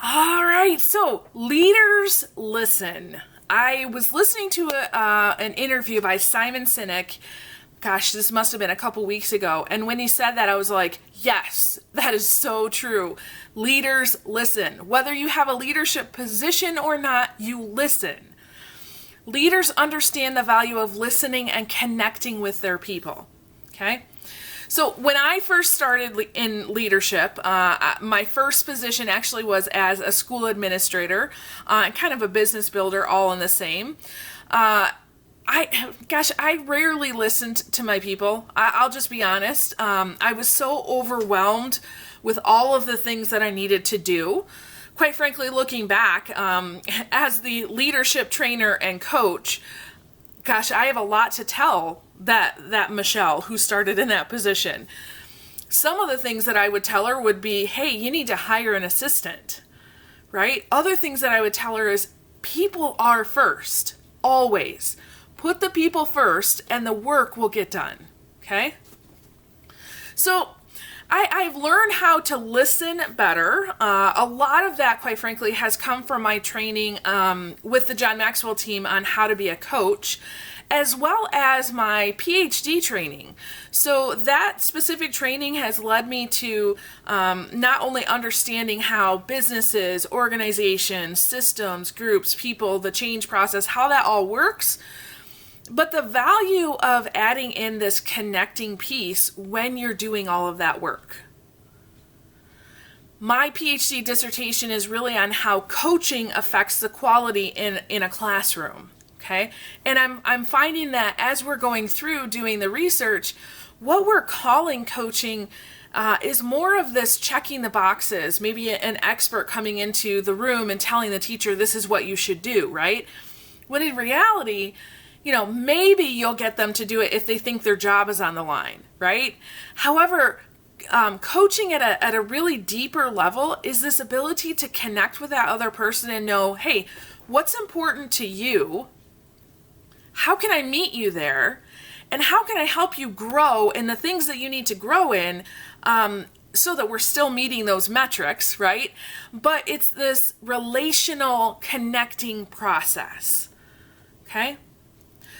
All right, so leaders listen. I was listening to an interview by Simon Sinek. Gosh, this must have been a couple weeks ago. And when he said that, I was like, yes, that is so true. Leaders listen. Whether you have a leadership position or not, you listen. Leaders understand the value of listening and connecting with their people. Okay? So when I first started in leadership, my first position actually was as a school administrator, and kind of a business builder, all in the same. I rarely listened to my people. I'll just be honest. I was so overwhelmed with all of the things that I needed to do. Quite frankly, looking back, as the leadership trainer and coach, gosh, I have a lot to tell that Michelle who started in that position. Some of the things that I would tell her would be, hey, you need to hire an assistant, right? Other things that I would tell her is people are first, always. Put the people first and the work will get done, okay? So I've learned how to listen better. A lot of that, quite frankly, has come from my training with the John Maxwell team on how to be a coach, as well as my PhD training. So that specific training has led me to not only understanding how businesses, organizations, systems, groups, people, the change process, how that all works, but the value of adding in this connecting piece when you're doing all of that work. My PhD dissertation is really on how coaching affects the quality in a classroom. Okay. And I'm finding that as we're going through doing the research, what we're calling coaching is more of this checking the boxes, maybe an expert coming into the room and telling the teacher, this is what you should do, right? When in reality, maybe you'll get them to do it if they think their job is on the line, right? However, coaching at a really deeper level is this ability to connect with that other person and know, hey, what's important to you? How can I meet you there? And how can I help you grow in the things that you need to grow in so that we're still meeting those metrics, right? But it's this relational connecting process, okay?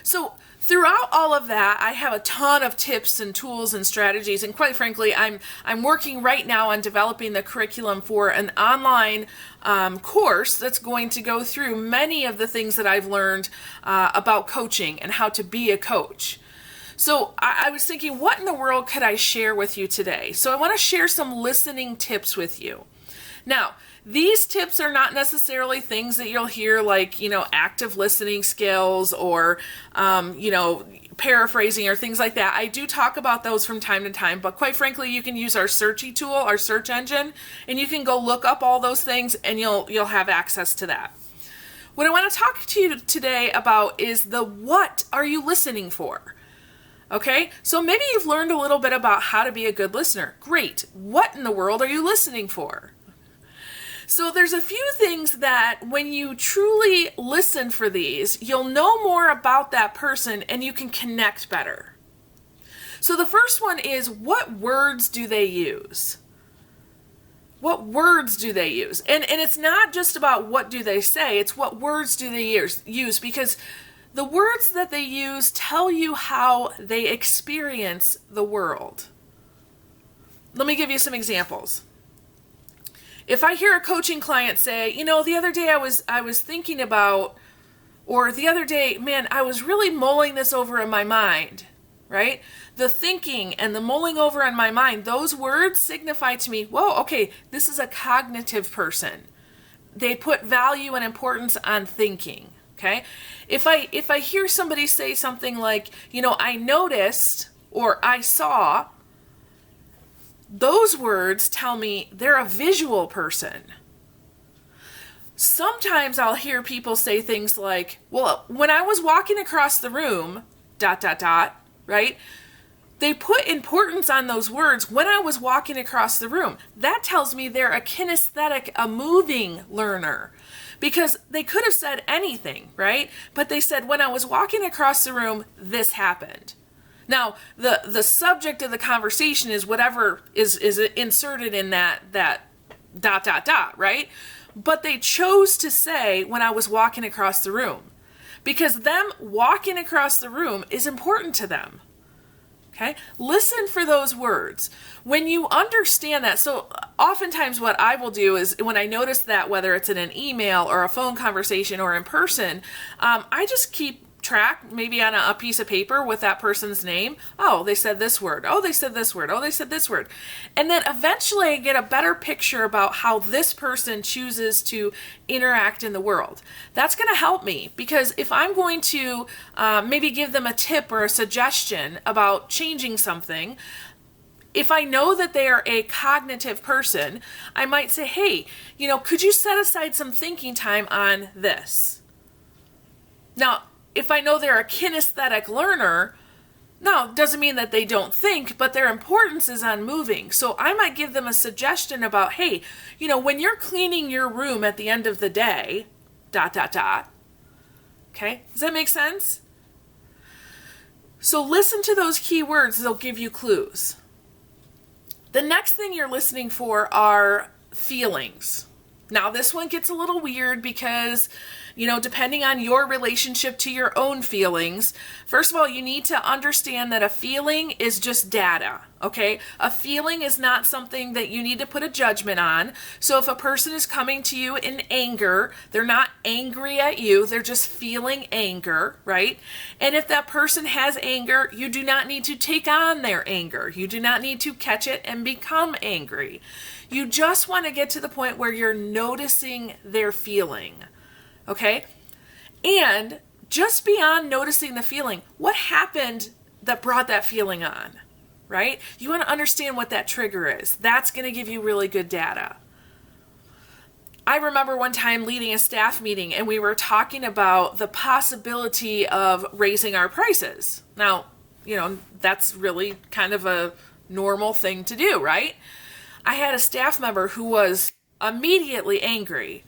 So throughout all of that, I have a ton of tips and tools and strategies. And quite frankly, I'm working right now on developing the curriculum for an online course that's going to go through many of the things that I've learned about coaching and how to be a coach. So I was thinking, what in the world could I share with you today? So I want to share some listening tips with you. Now, these tips are not necessarily things that you'll hear like, active listening skills or, paraphrasing or things like that. I do talk about those from time to time, but quite frankly, you can use our Searchy tool, our search engine, and you can go look up all those things and you'll have access to that. What I want to talk to you today about is the what are you listening for? Okay, so maybe you've learned a little bit about how to be a good listener. Great. What in the world are you listening for? So there's a few things that when you truly listen for these, you'll know more about that person and you can connect better. So the first one is, what words do they use? What words do they use? And it's not just about what do they say, it's what words do they use because the words that they use tell you how they experience the world. Let me give you some examples. If I hear a coaching client say, the other day I was thinking about, or the other day, man, I was really mulling this over in my mind, right? The thinking and the mulling over in my mind, those words signify to me, whoa, okay, this is a cognitive person. They put value and importance on thinking, okay? If I hear somebody say something like, I noticed or I saw, those words tell me they're a visual person. Sometimes I'll hear people say things like, well, when I was walking across the room, ... right? They put importance on those words when I was walking across the room. That tells me they're a kinesthetic, a moving learner. Because they could have said anything, right? But they said, when I was walking across the room, this happened. Now, the subject of the conversation is whatever is inserted in that ... right? but they chose to say when I was walking across the room, because them walking across the room is important to them. Okay? Listen for those words. When you understand that, so oftentimes what I will do is when I notice that, whether it's in an email or a phone conversation or in person, I just keep track, maybe on a piece of paper with that person's name. Oh, they said this word. Oh, they said this word. Oh, they said this word. And then eventually I get a better picture about how this person chooses to interact in the world. That's going to help me, because if I'm going to maybe give them a tip or a suggestion about changing something, if I know that they are a cognitive person, I might say, hey, could you set aside some thinking time on this? Now, if I know they're a kinesthetic learner, no, doesn't mean that they don't think, but their importance is on moving. So I might give them a suggestion about, hey, when you're cleaning your room at the end of the day, ... Okay, does that make sense? So listen to those key words, they'll give you clues. The next thing you're listening for are feelings. Now, this one gets a little weird because, depending on your relationship to your own feelings, first of all, you need to understand that a feeling is just data, okay? A feeling is not something that you need to put a judgment on. So if a person is coming to you in anger, they're not angry at you, they're just feeling anger, right? And if that person has anger, you do not need to take on their anger. You do not need to catch it and become angry. You just want to get to the point where you're noticing their feeling, okay? And just beyond noticing the feeling, what happened that brought that feeling on, right? You want to understand what that trigger is. That's going to give you really good data. I remember one time leading a staff meeting and we were talking about the possibility of raising our prices. Now, that's really kind of a normal thing to do, right? I had a staff member who was immediately angry.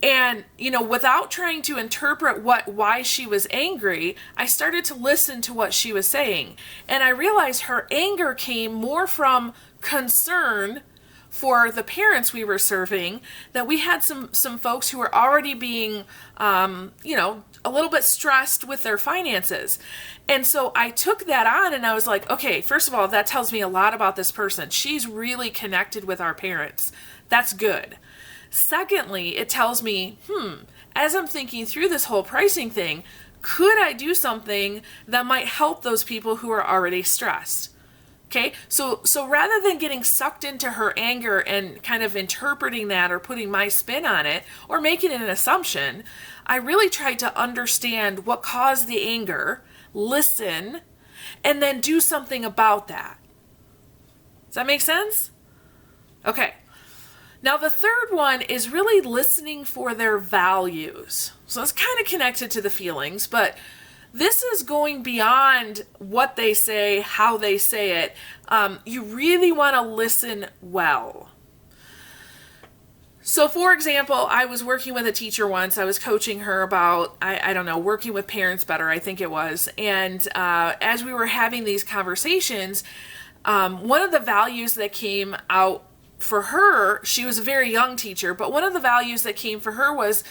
And, without trying to interpret why she was angry, I started to listen to what she was saying. And I realized her anger came more from concern for the parents we were serving, that we had some folks who were already being, a little bit stressed with their finances. And so I took that on and I was like, okay, first of all, that tells me a lot about this person. She's really connected with our parents. That's good. Secondly, it tells me, as I'm thinking through this whole pricing thing, could I do something that might help those people who are already stressed? Okay, so rather than getting sucked into her anger and kind of interpreting that or putting my spin on it or making it an assumption, I really tried to understand what caused the anger, listen, and then do something about that. Does that make sense? Okay. Now the third one is really listening for their values. So it's kind of connected to the feelings, but this is going beyond what they say, how they say it. You really want to listen well. So for example, I was working with a teacher once. I was coaching her about, working with parents better, I think it was. And as we were having these conversations, one of the values that came out for her, she was a very young teacher, but one of the values that came for her was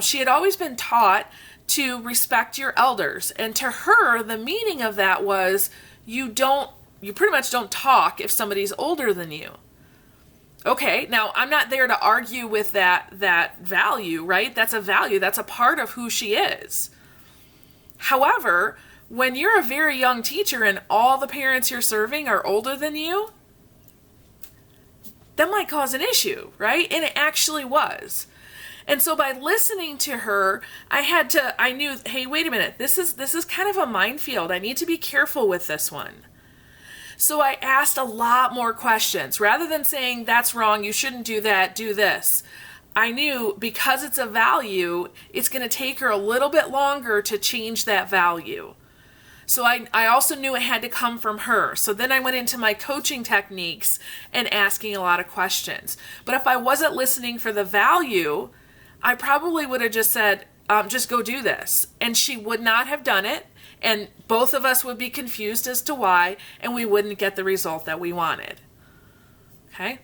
she had always been taught to respect your elders. And to her, the meaning of that was you pretty much don't talk if somebody's older than you. Okay, now I'm not there to argue with that value, right? That's a value, that's a part of who she is. However, when you're a very young teacher and all the parents you're serving are older than you, that might cause an issue, right? And it actually was. And so by listening to her, I knew, hey, wait a minute, this is kind of a minefield. I need to be careful with this one. So I asked a lot more questions. Rather than saying, that's wrong, you shouldn't do that, do this. I knew because it's a value, it's going to take her a little bit longer to change that value. So I also knew it had to come from her. So then I went into my coaching techniques and asking a lot of questions. But if I wasn't listening for the value, I probably would have just said, just go do this. And she would not have done it. And both of us would be confused as to why, and we wouldn't get the result that we wanted. Okay?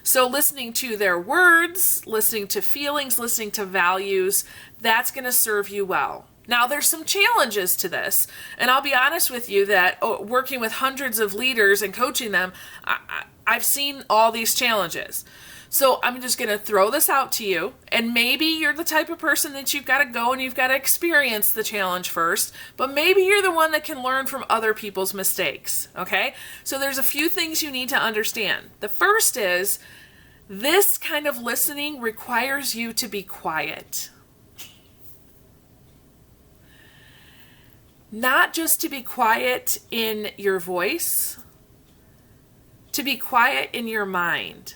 So listening to their words, listening to feelings, listening to values, that's going to serve you well. Now, there's some challenges to this, and I'll be honest with you that working with hundreds of leaders and coaching them, I've seen all these challenges. So I'm just going to throw this out to you, and maybe you're the type of person that you've got to go and you've got to experience the challenge first, but maybe you're the one that can learn from other people's mistakes, okay? So there's a few things you need to understand. The first is, this kind of listening requires you to be quiet. Not just to be quiet in your voice, to be quiet in your mind.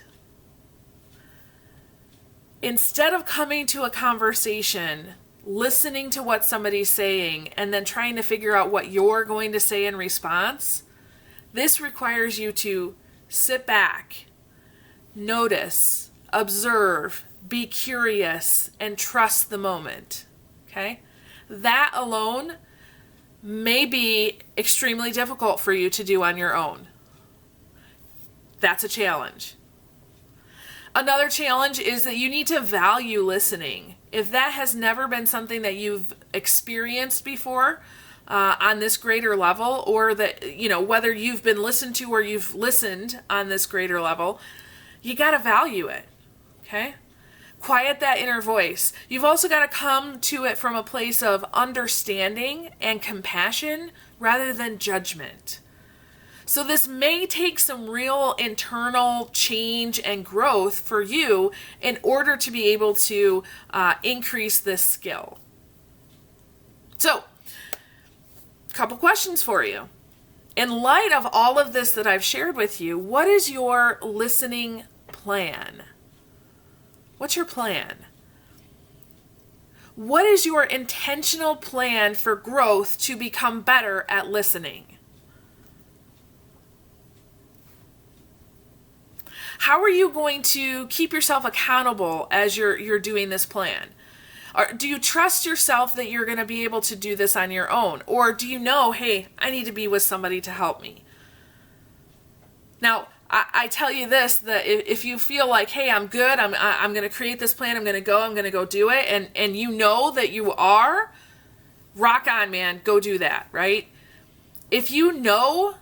Instead of coming to a conversation, listening to what somebody's saying, and then trying to figure out what you're going to say in response, this requires you to sit back, notice, observe, be curious, and trust the moment. Okay? That alone may be extremely difficult for you to do on your own. That's a challenge. Another challenge is that you need to value listening. If that has never been something that you've experienced before on this greater level, or that, whether you've been listened to or you've listened on this greater level, you got to value it. Okay? Quiet that inner voice. You've also got to come to it from a place of understanding and compassion rather than judgment. So this may take some real internal change and growth for you in order to be able to increase this skill. So, a couple questions for you. In light of all of this that I've shared with you, what is your listening plan? What's your plan? What is your intentional plan for growth to become better at listening? How are you going to keep yourself accountable as you're doing this plan? Or do you trust yourself that you're going to be able to do this on your own? Or do you know, hey, I need to be with somebody to help me? Now, I tell you this, that if you feel like, hey, I'm good, I'm going to create this plan, I'm going to go do it, and you know that you are, rock on, man, go do that, right? If you know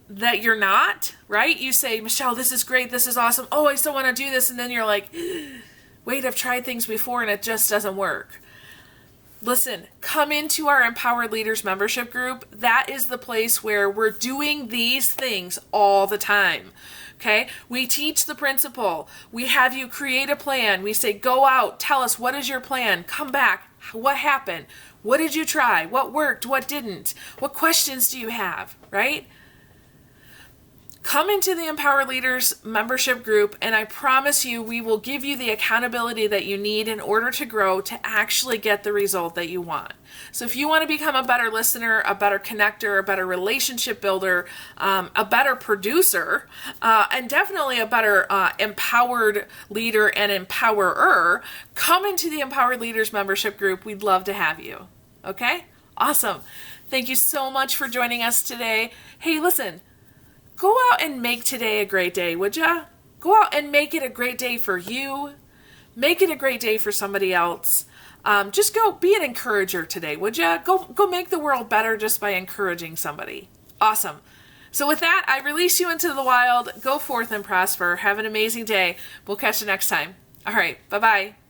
that you're not, right? You say, Michelle, this is great, this is awesome, oh, I still want to do this, and then you're like, wait, I've tried things before and it just doesn't work. Listen, come into our Empowered Leaders membership group. That is the place where we're doing these things all the time. Okay? We teach the principle. We have you create a plan. We say, go out, tell us, what is your plan? Come back. What happened? What did you try? What worked? What didn't? What questions do you have? Right? Come into the Empowered Leaders membership group, and I promise you we will give you the accountability that you need in order to grow to actually get the result that you want. So if you want to become a better listener, a better connector, a better relationship builder, a better producer, and definitely a better empowered leader and empowerer, come into the Empowered Leaders membership group. We'd love to have you. Okay? Awesome. Thank you so much for joining us today. Hey, listen. Go out and make today a great day, would ya? Go out and make it a great day for you. Make it a great day for somebody else. Just go be an encourager today, would ya? Go make the world better just by encouraging somebody. Awesome. So with that, I release you into the wild. Go forth and prosper. Have an amazing day. We'll catch you next time. All right. Bye-bye.